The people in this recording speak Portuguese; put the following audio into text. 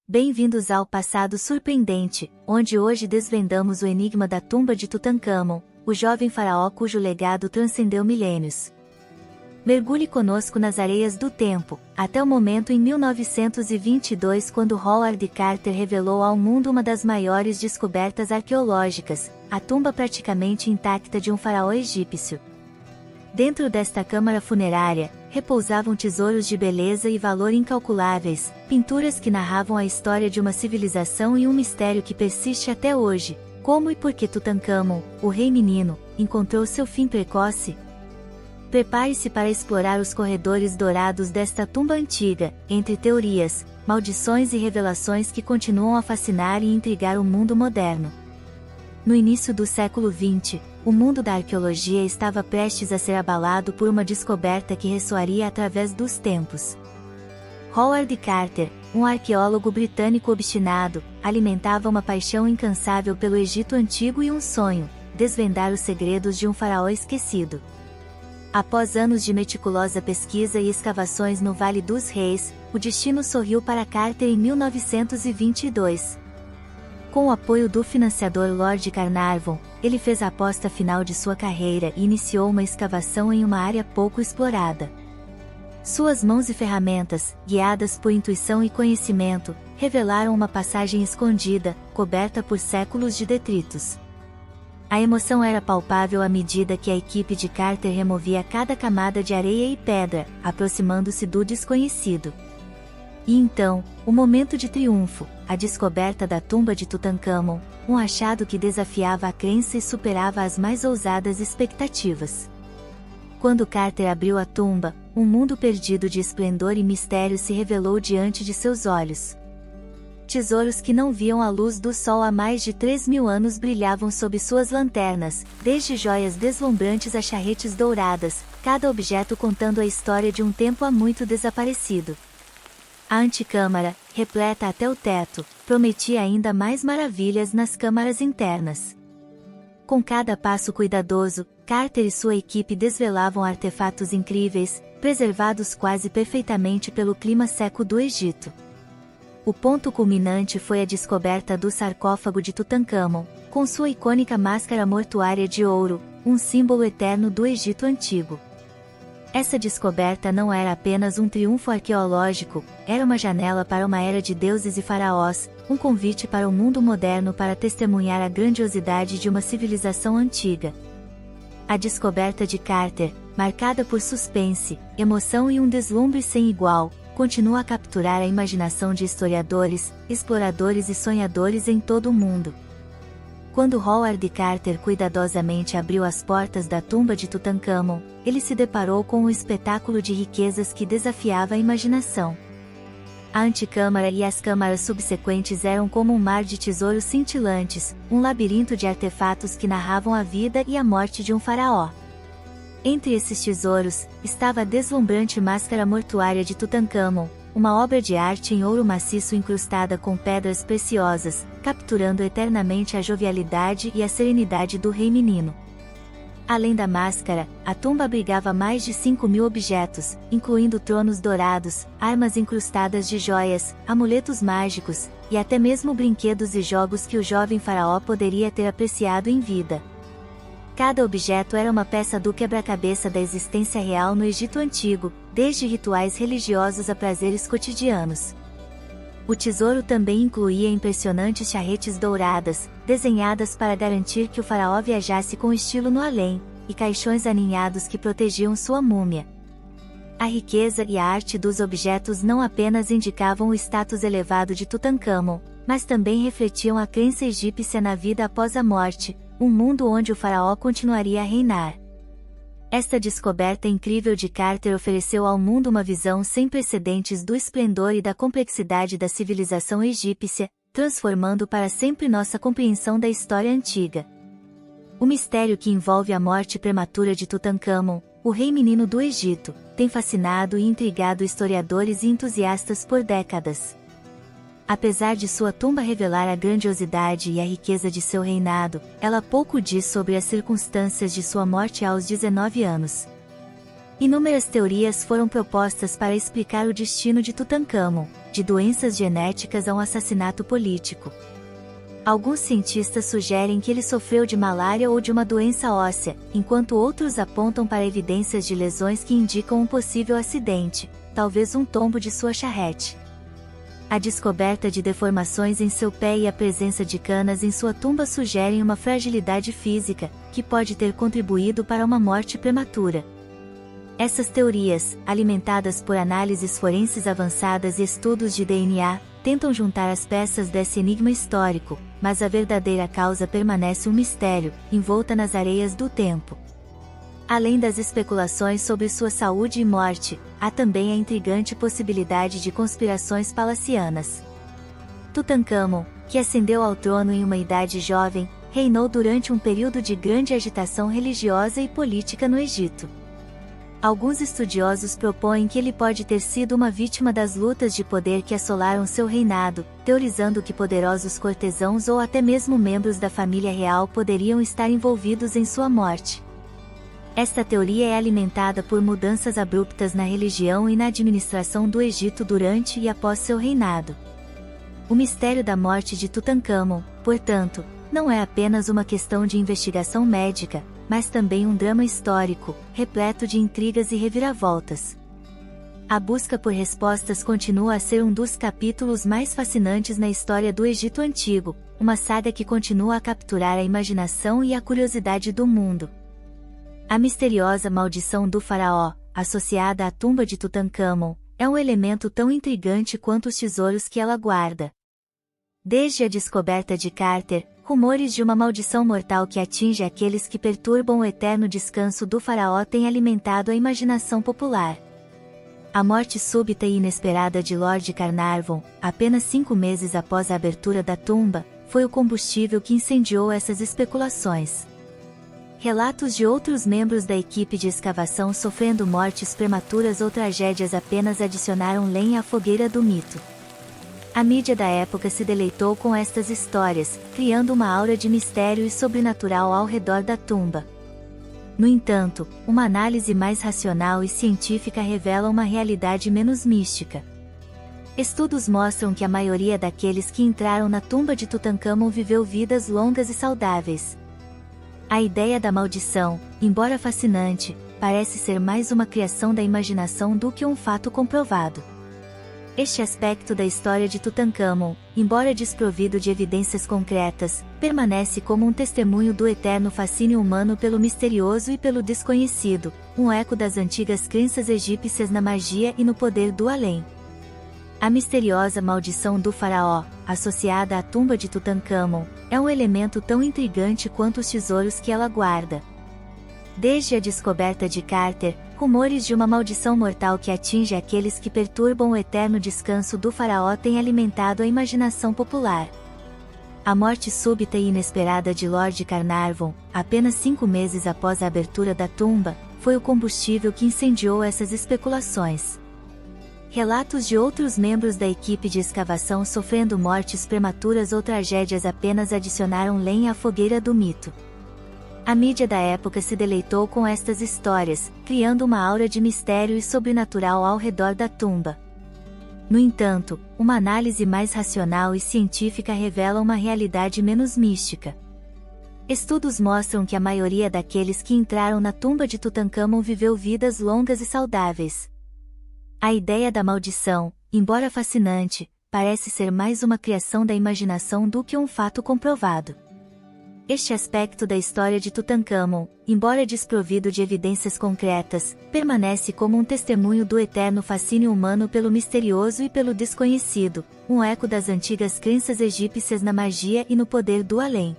Bem-vindos ao passado surpreendente, onde hoje desvendamos o enigma da tumba de Tutancâmon, o jovem faraó cujo legado transcendeu milênios. Mergulhe conosco nas areias do tempo, até o momento em 1922, quando Howard Carter revelou ao mundo uma das maiores descobertas arqueológicas, a tumba praticamente intacta de um faraó egípcio. Dentro desta câmara funerária, repousavam tesouros de beleza e valor incalculáveis, pinturas que narravam a história de uma civilização e um mistério que persiste até hoje: como e por que Tutancâmon, o rei menino, encontrou seu fim precoce? Prepare-se para explorar os corredores dourados desta tumba antiga, entre teorias, maldições e revelações que continuam a fascinar e intrigar o mundo moderno. No início do século XX, o mundo da arqueologia estava prestes a ser abalado por uma descoberta que ressoaria através dos tempos. Howard Carter, um arqueólogo britânico obstinado, alimentava uma paixão incansável pelo Egito Antigo e um sonho: desvendar os segredos de um faraó esquecido. Após anos de meticulosa pesquisa e escavações no Vale dos Reis, o destino sorriu para Carter em 1922. Com o apoio do financiador Lord Carnarvon, ele fez a aposta final de sua carreira e iniciou uma escavação em uma área pouco explorada. Suas mãos e ferramentas, guiadas por intuição e conhecimento, revelaram uma passagem escondida, coberta por séculos de detritos. A emoção era palpável à medida que a equipe de Carter removia cada camada de areia e pedra, aproximando-se do desconhecido. E então, o momento de triunfo, a descoberta da tumba de Tutancâmon, um achado que desafiava a crença e superava as mais ousadas expectativas. Quando Carter abriu a tumba, um mundo perdido de esplendor e mistério se revelou diante de seus olhos. Tesouros que não viam a luz do sol há mais de 3.000 anos brilhavam sob suas lanternas, desde joias deslumbrantes a charretes douradas, cada objeto contando a história de um tempo há muito desaparecido. A antecâmara, repleta até o teto, prometia ainda mais maravilhas nas câmaras internas. Com cada passo cuidadoso, Carter e sua equipe desvelavam artefatos incríveis, preservados quase perfeitamente pelo clima seco do Egito. O ponto culminante foi a descoberta do sarcófago de Tutancâmon, com sua icônica máscara mortuária de ouro, um símbolo eterno do Egito Antigo. Essa descoberta não era apenas um triunfo arqueológico, era uma janela para uma era de deuses e faraós, um convite para o mundo moderno para testemunhar a grandiosidade de uma civilização antiga. A descoberta de Carter, marcada por suspense, emoção e um deslumbre sem igual, continua a capturar a imaginação de historiadores, exploradores e sonhadores em todo o mundo. Quando Howard Carter cuidadosamente abriu as portas da tumba de Tutancâmon, ele se deparou com um espetáculo de riquezas que desafiava a imaginação. A antecâmara e as câmaras subsequentes eram como um mar de tesouros cintilantes, um labirinto de artefatos que narravam a vida e a morte de um faraó. Entre esses tesouros, estava a deslumbrante máscara mortuária de Tutancâmon, uma obra de arte em ouro maciço incrustada com pedras preciosas, capturando eternamente a jovialidade e a serenidade do rei menino. Além da máscara, a tumba abrigava mais de 5.000 objetos, incluindo tronos dourados, armas incrustadas de joias, amuletos mágicos, e até mesmo brinquedos e jogos que o jovem faraó poderia ter apreciado em vida. Cada objeto era uma peça do quebra-cabeça da existência real no Egito Antigo, desde rituais religiosos a prazeres cotidianos. O tesouro também incluía impressionantes charretes douradas, desenhadas para garantir que o faraó viajasse com estilo no além, e caixões aninhados que protegiam sua múmia. A riqueza e a arte dos objetos não apenas indicavam o status elevado de Tutancâmon, mas também refletiam a crença egípcia na vida após a morte, um mundo onde o faraó continuaria a reinar. Esta descoberta incrível de Carter ofereceu ao mundo uma visão sem precedentes do esplendor e da complexidade da civilização egípcia, transformando para sempre nossa compreensão da história antiga. O mistério que envolve a morte prematura de Tutancâmon, o rei menino do Egito, tem fascinado e intrigado historiadores e entusiastas por décadas. Apesar de sua tumba revelar a grandiosidade e a riqueza de seu reinado, ela pouco diz sobre as circunstâncias de sua morte aos 19 anos. Inúmeras teorias foram propostas para explicar o destino de Tutancâmon, de doenças genéticas a um assassinato político. Alguns cientistas sugerem que ele sofreu de malária ou de uma doença óssea, enquanto outros apontam para evidências de lesões que indicam um possível acidente, talvez um tombo de sua charrete. A descoberta de deformações em seu pé e a presença de canas em sua tumba sugerem uma fragilidade física, que pode ter contribuído para uma morte prematura. Essas teorias, alimentadas por análises forenses avançadas e estudos de DNA, tentam juntar as peças desse enigma histórico, mas a verdadeira causa permanece um mistério, envolta nas areias do tempo. Além das especulações sobre sua saúde e morte, há também a intrigante possibilidade de conspirações palacianas. Tutancâmon, que ascendeu ao trono em uma idade jovem, reinou durante um período de grande agitação religiosa e política no Egito. Alguns estudiosos propõem que ele pode ter sido uma vítima das lutas de poder que assolaram seu reinado, teorizando que poderosos cortesãos ou até mesmo membros da família real poderiam estar envolvidos em sua morte. Esta teoria é alimentada por mudanças abruptas na religião e na administração do Egito durante e após seu reinado. O mistério da morte de Tutancâmon, portanto, não é apenas uma questão de investigação médica, mas também um drama histórico, repleto de intrigas e reviravoltas. A busca por respostas continua a ser um dos capítulos mais fascinantes na história do Egito Antigo, uma saga que continua a capturar a imaginação e a curiosidade do mundo. A misteriosa maldição do faraó, associada à tumba de Tutancâmon, é um elemento tão intrigante quanto os tesouros que ela guarda. Desde a descoberta de Carter, rumores de uma maldição mortal que atinge aqueles que perturbam o eterno descanso do faraó têm alimentado a imaginação popular. A morte súbita e inesperada de Lord Carnarvon, apenas 5 meses após a abertura da tumba, foi o combustível que incendiou essas especulações. Relatos de outros membros da equipe de escavação sofrendo mortes prematuras ou tragédias apenas adicionaram lenha à fogueira do mito. A mídia da época se deleitou com estas histórias, criando uma aura de mistério e sobrenatural ao redor da tumba. No entanto, uma análise mais racional e científica revela uma realidade menos mística. Estudos mostram que a maioria daqueles que entraram na tumba de Tutancâmon viveu vidas longas e saudáveis. A ideia da maldição, embora fascinante, parece ser mais uma criação da imaginação do que um fato comprovado. Este aspecto da história de Tutancâmon, embora desprovido de evidências concretas, permanece como um testemunho do eterno fascínio humano pelo misterioso e pelo desconhecido, um eco das antigas crenças egípcias na magia e no poder do além. A misteriosa maldição do faraó, associada à tumba de Tutancâmon, é um elemento tão intrigante quanto os tesouros que ela guarda. Desde a descoberta de Carter, rumores de uma maldição mortal que atinge aqueles que perturbam o eterno descanso do faraó têm alimentado a imaginação popular. A morte súbita e inesperada de Lord Carnarvon, apenas 5 meses após a abertura da tumba, foi o combustível que incendiou essas especulações. Relatos de outros membros da equipe de escavação sofrendo mortes prematuras ou tragédias apenas adicionaram lenha à fogueira do mito. A mídia da época se deleitou com estas histórias, criando uma aura de mistério e sobrenatural ao redor da tumba. No entanto, uma análise mais racional e científica revela uma realidade menos mística. Estudos mostram que a maioria daqueles que entraram na tumba de Tutancâmon viveu vidas longas e saudáveis. A ideia da maldição, embora fascinante, parece ser mais uma criação da imaginação do que um fato comprovado. Este aspecto da história de Tutancâmon, embora desprovido de evidências concretas, permanece como um testemunho do eterno fascínio humano pelo misterioso e pelo desconhecido, um eco das antigas crenças egípcias na magia e no poder do além.